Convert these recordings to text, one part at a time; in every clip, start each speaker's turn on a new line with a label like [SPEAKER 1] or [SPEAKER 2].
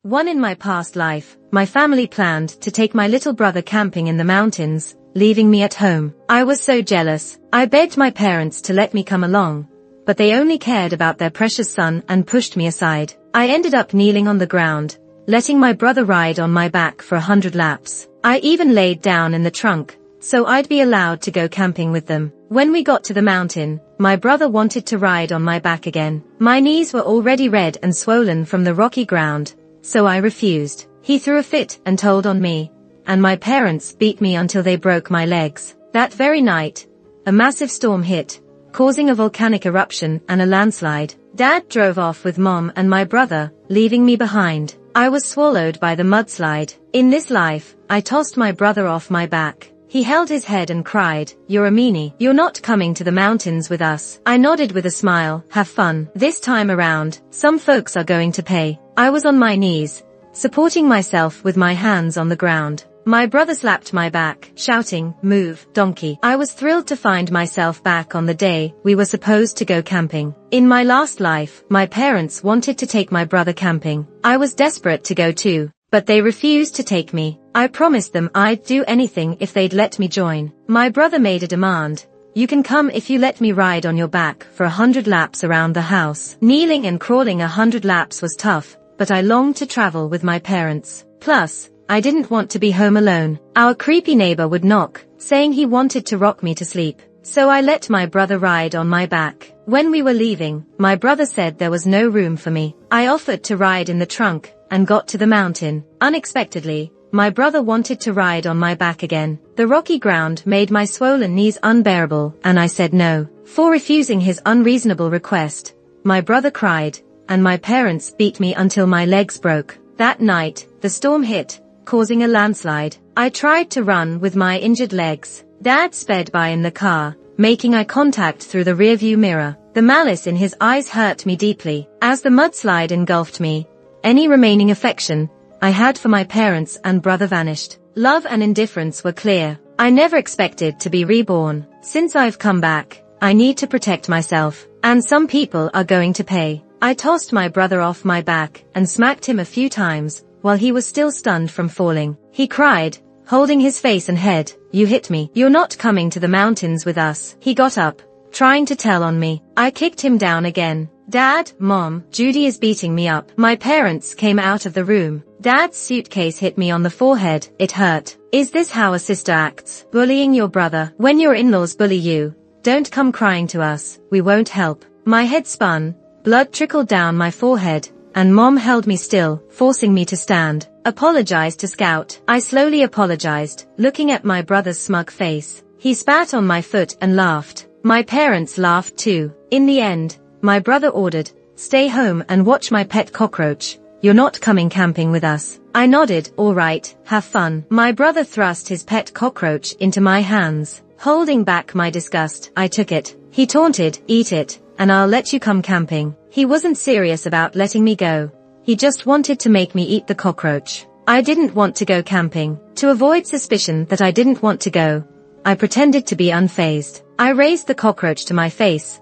[SPEAKER 1] One in my past life, my family planned to take my little brother camping in the mountains, leaving me at home. I was so jealous. I begged my parents to let me come along, but they only cared about their precious son and pushed me aside. I ended up kneeling on the ground, letting my brother ride on my back for 100 laps. I even laid down in the trunk, so I'd be allowed to go camping with them. When we got to the mountain, my brother wanted to ride on my back again. My knees were already red and swollen from the rocky ground, so I refused. He threw a fit and told on me, and my parents beat me until they broke my legs. That very night, a massive storm hit, causing a volcanic eruption and a landslide. Dad drove off with Mom and my brother, leaving me behind. I was swallowed by the mudslide. In this life, I tossed my brother off my back. He held his head and cried, "You're a meanie. You're not coming to the mountains with us." I nodded with a smile, "Have fun. This time around, some folks are going to pay." I was on my knees, supporting myself with my hands on the ground. My brother slapped my back, shouting, "Move, donkey." I was thrilled to find myself back on the day we were supposed to go camping. In my last life, my parents wanted to take my brother camping. I was desperate to go too, but they refused to take me. I promised them I'd do anything if they'd let me join. My brother made a demand. "You can come if you let me ride on your back for 100 laps around the house." Kneeling and crawling 100 laps was tough, but I longed to travel with my parents. Plus, I didn't want to be home alone. Our creepy neighbor would knock, saying he wanted to rock me to sleep. So I let my brother ride on my back. When we were leaving, my brother said there was no room for me. I offered to ride in the trunk, and got to the mountain. Unexpectedly, my brother wanted to ride on my back again. The rocky ground made my swollen knees unbearable, and I said no. For refusing his unreasonable request, my brother cried, and my parents beat me until my legs broke. That night, the storm hit, causing a landslide. I tried to run with my injured legs. Dad sped by in the car, making eye contact through the rearview mirror. The malice in his eyes hurt me deeply. As the mudslide engulfed me, any remaining affection I had for my parents and brother vanished. Love and indifference were clear. I never expected to be reborn. Since I've come back, I need to protect myself, and some people are going to pay. I tossed my brother off my back and smacked him a few times, while he was still stunned from falling. He cried, holding his face and head, "You hit me. You're not coming to the mountains with us." He got up, trying to tell on me. I kicked him down again. "Dad, Mom, Judy is beating me up." My parents came out of the room. Dad's suitcase hit me on the forehead. It hurt. "Is this how a sister acts? Bullying your brother? When your in-laws bully you, don't come crying to us. We won't help." My head spun, blood trickled down my forehead, and Mom held me still, forcing me to stand. "Apologize to Scout." I slowly apologized, looking at my brother's smug face. He spat on my foot and laughed. My parents laughed too. In the end, my brother ordered, "Stay home and watch my pet cockroach. You're not coming camping with us." I nodded, "All right, have fun." My brother thrust his pet cockroach into my hands. Holding back my disgust, I took it. He taunted, "Eat it, and I'll let you come camping." He wasn't serious about letting me go. He just wanted to make me eat the cockroach. I didn't want to go camping. To avoid suspicion that I didn't want to go, I pretended to be unfazed. I raised the cockroach to my face.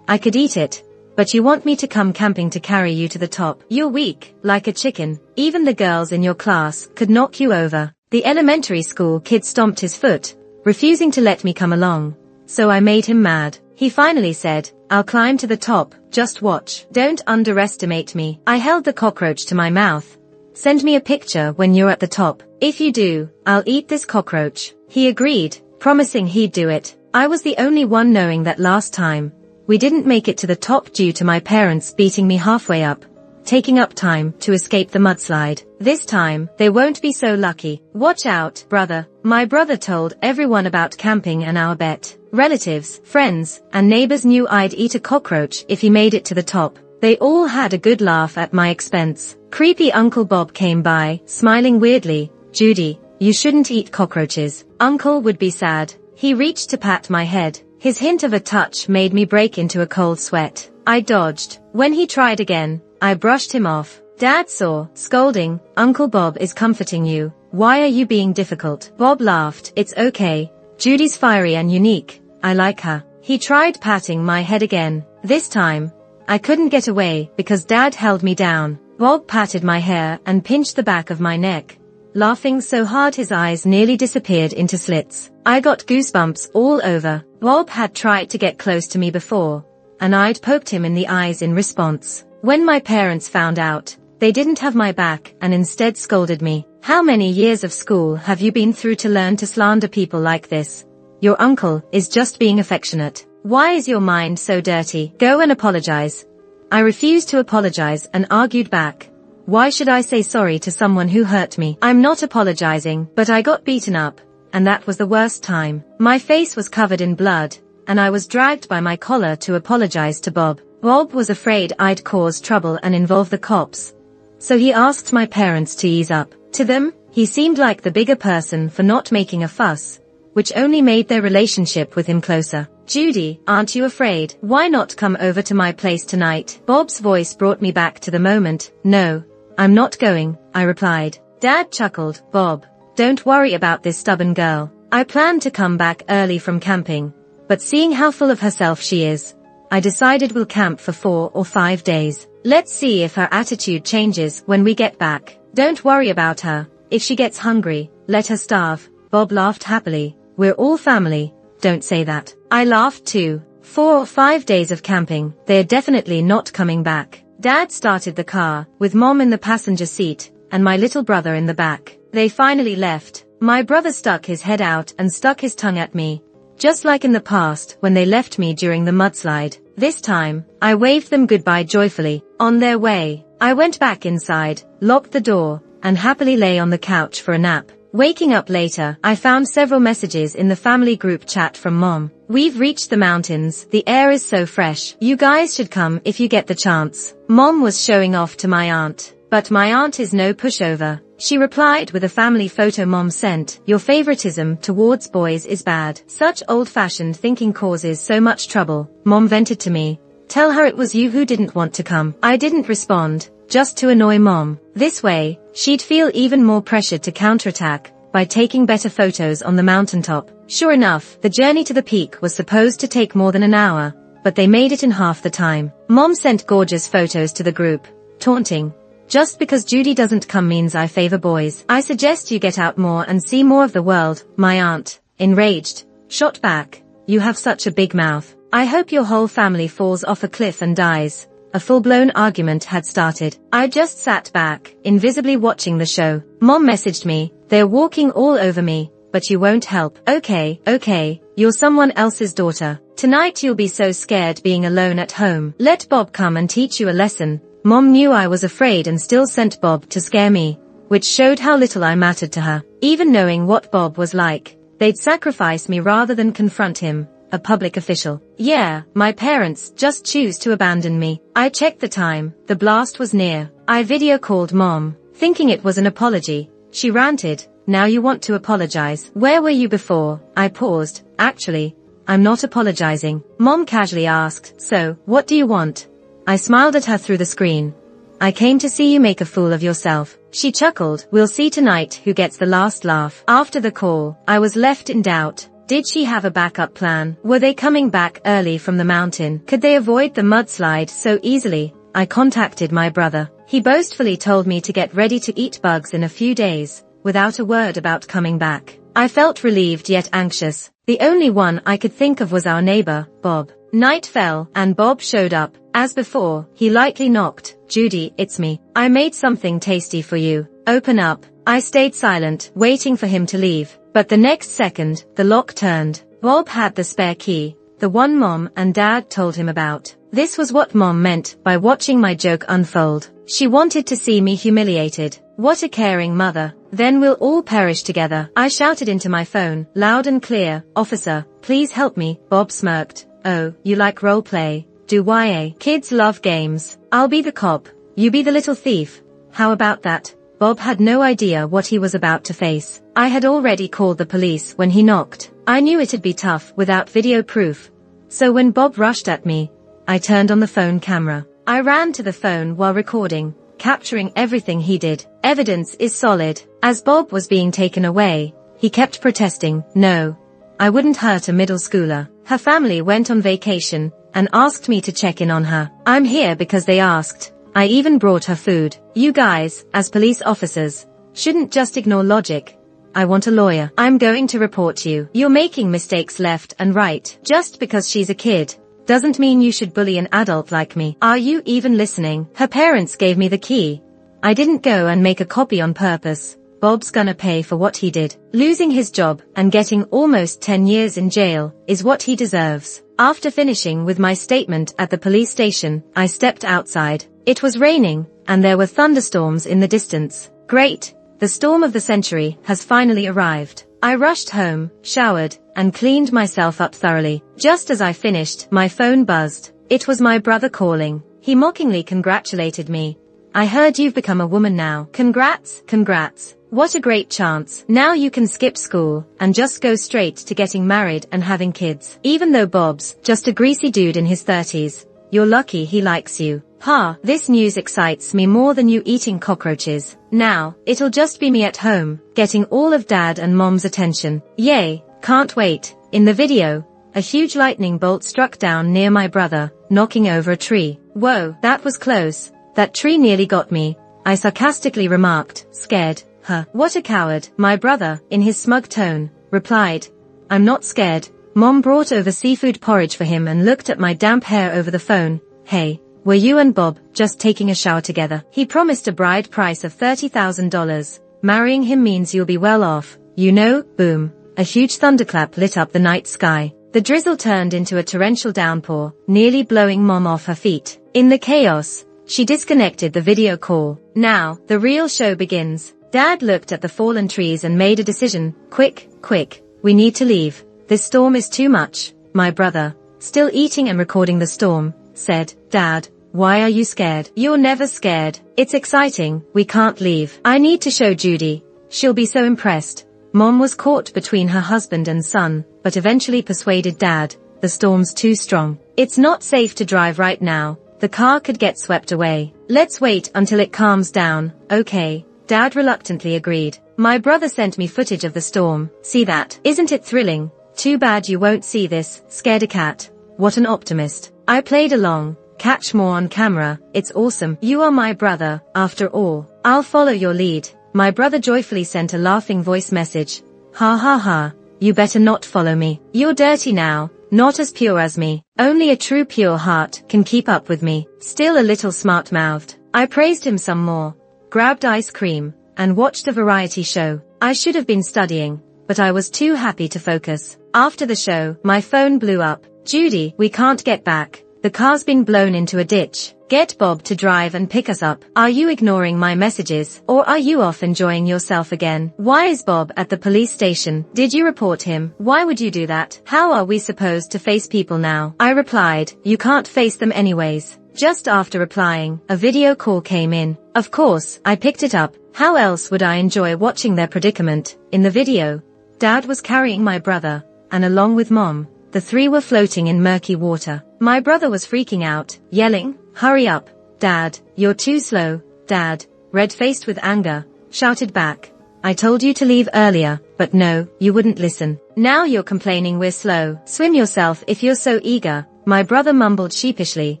[SPEAKER 1] "I could eat it, but you want me to come camping to carry you to the top? You're weak, like a chicken. Even the girls in your class could knock you over." The elementary school kid stomped his foot, refusing to let me come along. So I made him mad. He finally said, "I'll climb to the top, just watch. Don't underestimate me." I held the cockroach to my mouth. "Send me a picture when you're at the top. If you do, I'll eat this cockroach." He agreed, promising he'd do it. I was the only one knowing that last time, we didn't make it to the top due to my parents beating me halfway up, taking up time to escape the mudslide. This time, they won't be so lucky. "Watch out, brother." My brother told everyone about camping and our bet. Relatives, friends, and neighbors knew I'd eat a cockroach if he made it to the top. They all had a good laugh at my expense. Creepy Uncle Bob came by, smiling weirdly. "Judy, you shouldn't eat cockroaches. Uncle would be sad." He reached to pat my head. His hint of a touch made me break into a cold sweat. I dodged. When he tried again, I brushed him off. Dad saw, scolding, "Uncle Bob is comforting you. Why are you being difficult?" Bob laughed. "It's okay. Judy's fiery and unique. I like her." He tried patting my head again. This time, I couldn't get away because Dad held me down. Bob patted my hair and pinched the back of my neck, laughing so hard his eyes nearly disappeared into slits. I got goosebumps all over. Bob had tried to get close to me before, and I'd poked him in the eyes in response. When my parents found out, they didn't have my back and instead scolded me. How many years of school have you been through to learn to slander people like this? Your uncle is just being affectionate. Why is your mind so dirty? Go and apologize. I refused to apologize and argued back. Why should I say sorry to someone who hurt me? I'm not apologizing, but I got beaten up, and that was the worst time. My face was covered in blood, and I was dragged by my collar to apologize to Bob. Bob was afraid I'd cause trouble and involve the cops, so he asked my parents to ease up. To them, he seemed like the bigger person for not making a fuss, which only made their relationship with him closer. Judy, aren't you afraid? Why not come over to my place tonight? Bob's voice brought me back to the moment. No, I'm not going, I replied. Dad chuckled. Bob, don't worry about this stubborn girl. I planned to come back early from camping, but seeing how full of herself she is, I decided we'll camp for 4 or 5 days. Let's see if her attitude changes when we get back. Don't worry about her. If she gets hungry, let her starve. Bob laughed happily. We're all family. Don't say that. I laughed too. 4 or 5 days of camping. They're definitely not coming back. Dad started the car, with Mom in the passenger seat, and my little brother in the back. They finally left. My brother stuck his head out and stuck his tongue at me, just like in the past when they left me during the mudslide. This time, I waved them goodbye joyfully. On their way, I went back inside, locked the door, and happily lay on the couch for a nap. Waking up later, I found several messages in the family group chat from Mom. We've reached the mountains. The air is so fresh. You guys should come if you get the chance. Mom was showing off to my aunt, but my aunt is no pushover. She replied with a family photo Mom sent. Your favoritism towards boys is bad. Such old-fashioned thinking causes so much trouble. Mom vented to me. Tell her it was you who didn't want to come. I didn't respond, just to annoy Mom. This way, she'd feel even more pressured to counterattack by taking better photos on the mountaintop. Sure enough, the journey to the peak was supposed to take more than an hour, but they made it in half the time. Mom sent gorgeous photos to the group, taunting. Just because Judy doesn't come means I favor boys. I suggest you get out more and see more of the world. My aunt, enraged, shot back. You have such a big mouth. I hope your whole family falls off a cliff and dies. A full-blown argument had started. I just sat back, invisibly watching the show. Mom messaged me. They're walking all over me, but you won't help. Okay, you're someone else's daughter. Tonight you'll be so scared being alone at home. Let Bob come and teach you a lesson. Mom knew I was afraid and still sent Bob to scare me, which showed how little I mattered to her. Even knowing what Bob was like, they'd sacrifice me rather than confront him, a public official. Yeah, my parents just choose to abandon me. I checked the time. The blast was near. I video called Mom, thinking it was an apology. She ranted. Now you want to apologize. Where were you before? I paused. Actually, I'm not apologizing. Mom casually asked, so, what do you want? I smiled at her through the screen. I came to see you make a fool of yourself. She chuckled. We'll see tonight who gets the last laugh. After the call, I was left in doubt. Did she have a backup plan? Were they coming back early from the mountain? Could they avoid the mudslide so easily? I contacted my brother. He boastfully told me to get ready to eat bugs in a few days, without a word about coming back. I felt relieved yet anxious. The only one I could think of was our neighbor, Bob. Night fell, and Bob showed up. As before, he lightly knocked. Judy, it's me. I made something tasty for you. Open up. I stayed silent, waiting for him to leave. But the next second, the lock turned. Bob had the spare key, the one Mom and Dad told him about. This was what Mom meant by watching my joke unfold. She wanted to see me humiliated. What a caring mother. Then we'll all perish together. I shouted into my phone, loud and clear. Officer, please help me. Bob smirked. Oh, you like role play? Do YA? Kids love games. I'll be the cop. You be the little thief. How about that? Bob had no idea what he was about to face. I had already called the police when he knocked. I knew it'd be tough without video proof. So when Bob rushed at me, I turned on the phone camera. I ran to the phone while recording, capturing everything he did. Evidence is solid. As Bob was being taken away, he kept protesting. No, I wouldn't hurt a middle schooler. Her family went on vacation and asked me to check in on her. I'm here because they asked, I even brought her food. You guys, as police officers, shouldn't just ignore logic. I want a lawyer. I'm going to report you. You're making mistakes left and right. Just because she's a kid doesn't mean you should bully an adult like me. Are you even listening? Her parents gave me the key. I didn't go and make a copy on purpose. Bob's gonna pay for what he did. Losing his job and getting almost 10 years in jail is what he deserves. After finishing with my statement at the police station, I stepped outside. It was raining, and there were thunderstorms in the distance. Great! The storm of the century has finally arrived. I rushed home, showered, and cleaned myself up thoroughly. Just as I finished, my phone buzzed. It was my brother calling. He mockingly congratulated me. I heard you've become a woman now. Congrats, congrats. What a great chance. Now you can skip school and just go straight to getting married and having kids. Even though Bob's just a greasy dude in his 30s, you're lucky he likes you. Ha, this news excites me more than you eating cockroaches. Now, it'll just be me at home, getting all of Dad and Mom's attention. Yay, can't wait. In the video, a huge lightning bolt struck down near my brother, knocking over a tree. Whoa, that was close. That tree nearly got me, I sarcastically remarked, scared. Huh, what a coward. My brother, in his smug tone, replied, I'm not scared. Mom brought over seafood porridge for him and looked at my damp hair over the phone. Hey, were you and Bob just taking a shower together? He promised a bride price of $30,000. Marrying him means you'll be well off. You know, boom. A huge thunderclap lit up the night sky. The drizzle turned into a torrential downpour, nearly blowing Mom off her feet. In the chaos, she disconnected the video call. Now, the real show begins. Dad looked at the fallen trees and made a decision. Quick, quick. We need to leave. This storm is too much. My brother, still eating and recording the storm, said, Dad, why are you scared? You're never scared. It's exciting. We can't leave. I need to show Judy. She'll be so impressed. Mom was caught between her husband and son, but eventually persuaded Dad. The storm's too strong. It's not safe to drive right now. The car could get swept away. Let's wait until it calms down. Okay. Dad reluctantly agreed. My brother sent me footage of the storm. See that? Isn't it thrilling? Too bad you won't see this. Scared a cat. What an optimist. I played along. Catch more on camera. It's awesome. You are my brother, after all. I'll follow your lead. My brother joyfully sent a laughing voice message. Ha ha ha. You better not follow me. You're dirty now. Not as pure as me. Only a true pure heart can keep up with me. Still a little smart-mouthed. I praised him some more, grabbed ice cream, and watched a variety show. I should have been studying, but I was too happy to focus. After the show, my phone blew up. Judy, we can't get back. The car's been blown into a ditch. Get Bob to drive and pick us up. Are you ignoring my messages, or are you off enjoying yourself again? Why is Bob at the police station? Did you report him? Why would you do that? How are we supposed to face people now? I replied, you can't face them anyways. Just after replying, a video call came in. Of course, I picked it up. How else would I enjoy watching their predicament? In the video, Dad was carrying my brother, and along with Mom, the three were floating in murky water. My brother was freaking out, yelling, hurry up, Dad, you're too slow. Dad, red-faced with anger, shouted back, I told you to leave earlier, but no, you wouldn't listen. Now you're complaining we're slow. Swim yourself if you're so eager. My brother mumbled sheepishly,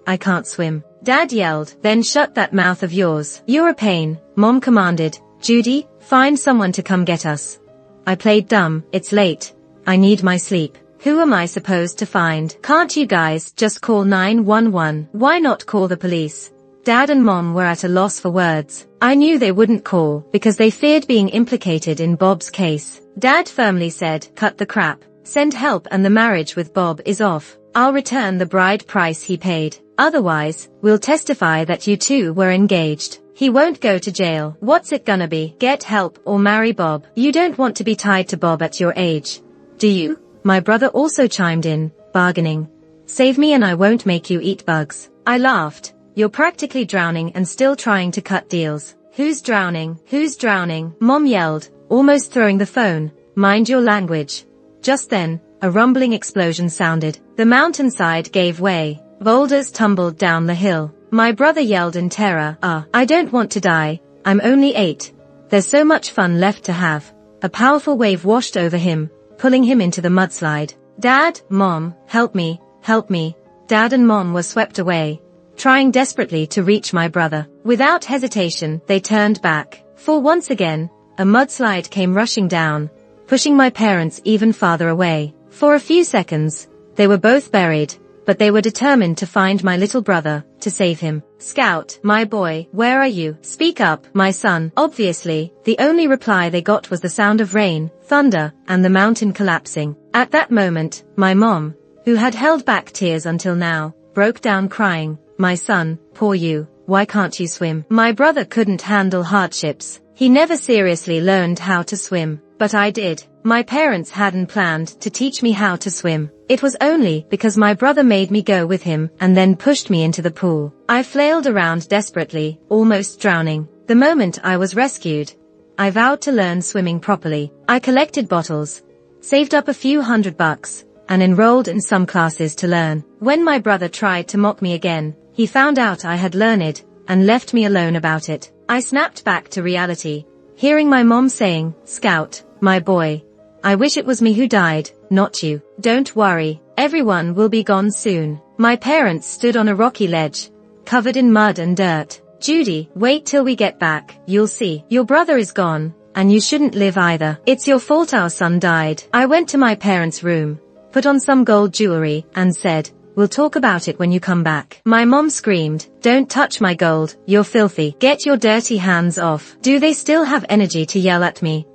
[SPEAKER 1] I can't swim. Dad yelled, then shut that mouth of yours. You're a pain, Mom commanded. Judy, find someone to come get us. I played dumb. It's late. I need my sleep. Who am I supposed to find? Can't you guys just call 911? Why not call the police? Dad and Mom were at a loss for words. I knew they wouldn't call because they feared being implicated in Bob's case. Dad firmly said, cut the crap. Send help and the marriage with Bob is off. I'll return the bride price he paid. Otherwise, we'll testify that you two were engaged. He won't go to jail. What's it gonna be? Get help or marry Bob. You don't want to be tied to Bob at your age. Do you? My brother also chimed in, bargaining. Save me and I won't make you eat bugs. I laughed. You're practically drowning and still trying to cut deals. Who's drowning? Who's drowning? Mom yelled, almost throwing the phone. Mind your language. Just then, a rumbling explosion sounded. The mountainside gave way. Boulders tumbled down the hill. My brother yelled in terror, I don't want to die. I'm only 8. There's so much fun left to have. A powerful wave washed over him, pulling him into the mudslide. Dad, Mom, help me, help me. Dad and Mom were swept away, trying desperately to reach my brother. Without hesitation, they turned back. For once again, a mudslide came rushing down, pushing my parents even farther away. For a few seconds, they were both buried, but they were determined to find my little brother, to save him. "Scout, my boy, where are you? Speak up, my son." Obviously, the only reply they got was the sound of rain, thunder, and the mountain collapsing. At that moment, my mom, who had held back tears until now, broke down crying. "My son, poor you, why can't you swim?" My brother couldn't handle hardships. He never seriously learned how to swim, but I did. My parents hadn't planned to teach me how to swim. It was only because my brother made me go with him and then pushed me into the pool. I flailed around desperately, almost drowning. The moment I was rescued, I vowed to learn swimming properly. I collected bottles, saved up a few $100, and enrolled in some classes to learn. When my brother tried to mock me again, he found out I had learned and left me alone about it. I snapped back to reality, hearing my mom saying, "Scout, my boy, I wish it was me who died, not you. Don't worry, everyone will be gone soon." My parents stood on a rocky ledge, covered in mud and dirt. "Judy, wait till we get back, you'll see. Your brother is gone, and you shouldn't live either. It's your fault our son died." I went to my parents' room, put on some gold jewelry, and said, "We'll talk about it when you come back." My mom screamed, "Don't touch my gold, you're filthy. Get your dirty hands off." Do they still have energy to yell at me?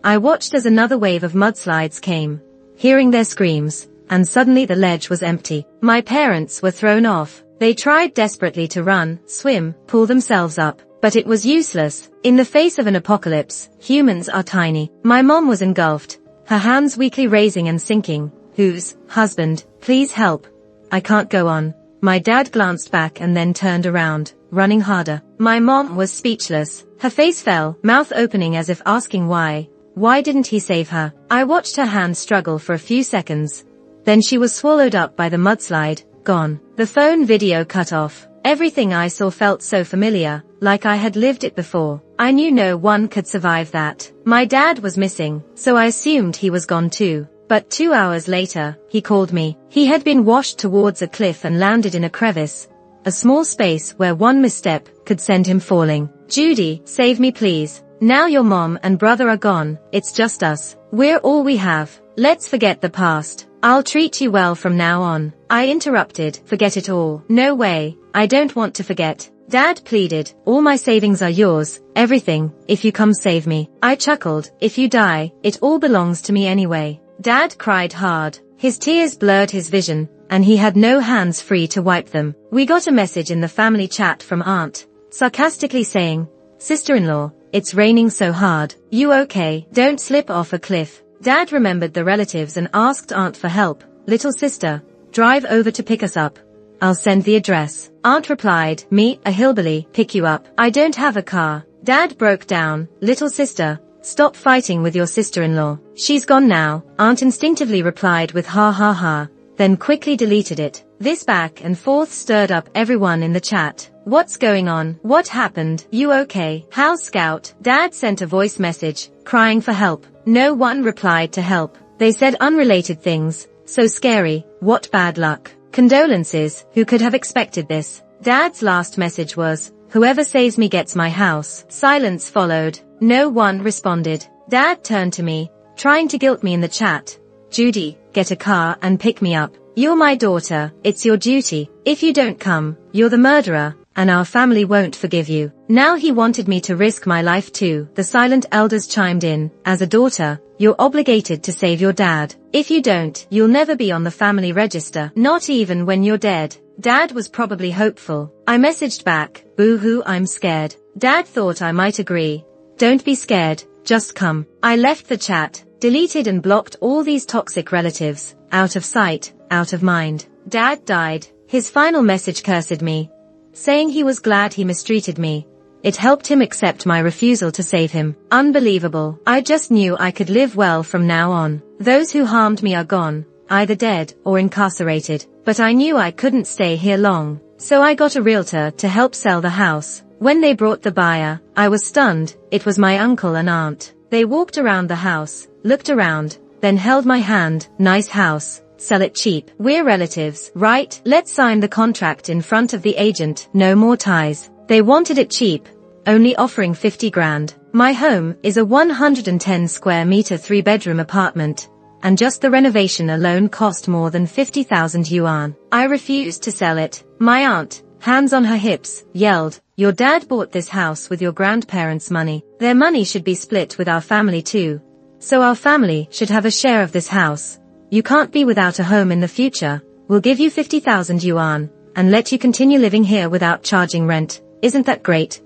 [SPEAKER 1] I watched as another wave of mudslides came, hearing their screams, and suddenly the ledge was empty. My parents were thrown off. They tried desperately to run, swim, pull themselves up, but it was useless. In the face of an apocalypse, humans are tiny. My mom was engulfed, her hands weakly raising and sinking. "Whose husband? Please help. I can't go on." My dad glanced back and then turned around, running harder. My mom was speechless. Her face fell, mouth opening as if asking why. Why didn't he save her? I watched her hand struggle for a few seconds. Then she was swallowed up by the mudslide, gone. The phone video cut off. Everything I saw felt so familiar, like I had lived it before. I knew no one could survive that. My dad was missing, so I assumed he was gone too. But 2 hours later, he called me. He had been washed towards a cliff and landed in a crevice, a small space where one misstep could send him falling. "Judy, save me please. Now your mom and brother are gone, it's just us. We're all we have. Let's forget the past. I'll treat you well from now on." I interrupted, "Forget it all." "No way, I don't want to forget." Dad pleaded, "All my savings are yours, everything, if you come save me." I chuckled, "If you die, it all belongs to me anyway." Dad cried hard. His tears blurred his vision, and he had no hands free to wipe them. We got a message in the family chat from Aunt, sarcastically saying, "Sister-in-law, it's raining so hard. You okay? Don't slip off a cliff." Dad remembered the relatives and asked Aunt for help. "Little sister, drive over to pick us up. I'll send the address." Aunt replied, "Me, a hillbilly, pick you up. I don't have a car." Dad broke down. "Little sister, stop fighting with your sister-in-law. She's gone now." Aunt instinctively replied with ha ha ha, then quickly deleted it. This back and forth stirred up everyone in the chat. "What's going on? What happened? You okay? How's Scout?" Dad sent a voice message, crying for help. No one replied to help. They said unrelated things. "So scary, what bad luck. Condolences, who could have expected this?" Dad's last message was, "Whoever saves me gets my house." Silence followed. No one responded. Dad turned to me, trying to guilt me in the chat. "Judy, get a car and pick me up. You're my daughter, it's your duty. If you don't come, you're the murderer, and our family won't forgive you." Now he wanted me to risk my life too. The silent elders chimed in, "As a daughter, you're obligated to save your dad. If you don't, you'll never be on the family register, not even when you're dead." Dad was probably hopeful. I messaged back, "Boo-hoo, I'm scared." Dad thought I might agree. "Don't be scared, just come." I left the chat, deleted and blocked all these toxic relatives, out of sight, out of mind. Dad died. His final message cursed me, saying he was glad he mistreated me. It helped him accept my refusal to save him. Unbelievable. I just knew I could live well from now on. Those who harmed me are gone, either dead or incarcerated. But I knew I couldn't stay here long. So I got a realtor to help sell the house. When they brought the buyer, I was stunned. It was my uncle and aunt. They walked around the house, looked around, then held my hand. "Nice house. sell it cheap. We're relatives, right? Let's sign the contract in front of the agent, no more ties. They wanted it cheap, only offering 50 grand. My home is a 110 square meter 3-bedroom apartment, and just the renovation alone cost more than 50,000 yuan. I refused to sell it. My aunt, hands on her hips, yelled, "Your dad bought this house with your grandparents' money. Their money should be split with our family too. So our family should have a share of this house. You can't be without a home in the future. We'll give you 50,000 yuan, and let you continue living here without charging rent. Isn't that great?"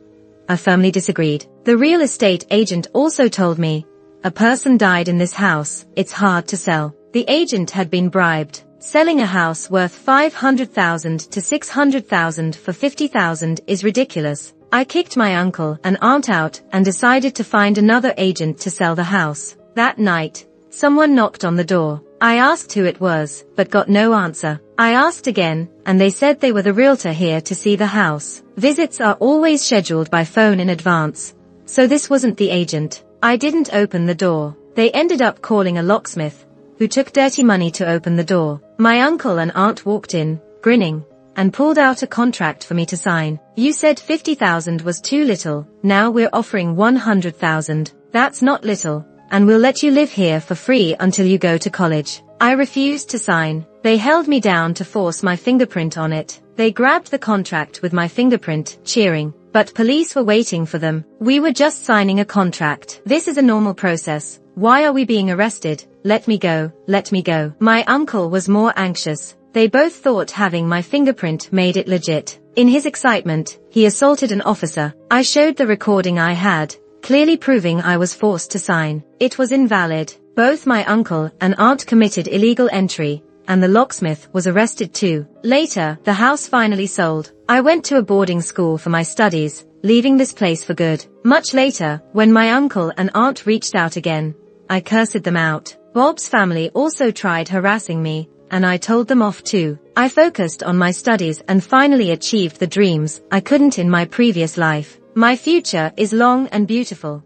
[SPEAKER 1] I firmly disagreed. The real estate agent also told me, "A person died in this house, it's hard to sell." The agent had been bribed. Selling a house worth 500,000 to 600,000 for 50,000 is ridiculous. I kicked my uncle and aunt out and decided to find another agent to sell the house. That night, someone knocked on the door. I asked who it was, but got no answer. I asked again, and they said they were the realtor here to see the house. Visits are always scheduled by phone in advance, so this wasn't the agent. I didn't open the door. They ended up calling a locksmith, who took dirty money to open the door. My uncle and aunt walked in, grinning, and pulled out a contract for me to sign. "You said 50,000 was too little, now we're offering 100,000. That's not little, and we'll let you live here for free until you go to college." I refused to sign. They held me down to force my fingerprint on it. They grabbed the contract with my fingerprint, cheering. But police were waiting for them. "We were just signing a contract. This is a normal process. Why are we being arrested? Let me go, let me go." My uncle was more anxious. They both thought having my fingerprint made it legit. In his excitement, he assaulted an officer. I showed the recording I had, clearly proving I was forced to sign. It was invalid. Both my uncle and aunt committed illegal entry, and the locksmith was arrested too. Later, the house finally sold. I went to a boarding school for my studies, leaving this place for good. Much later, when my uncle and aunt reached out again, I cursed them out. Bob's family also tried harassing me, and I told them off too. I focused on my studies and finally achieved the dreams I couldn't in my previous life. My future is long and beautiful.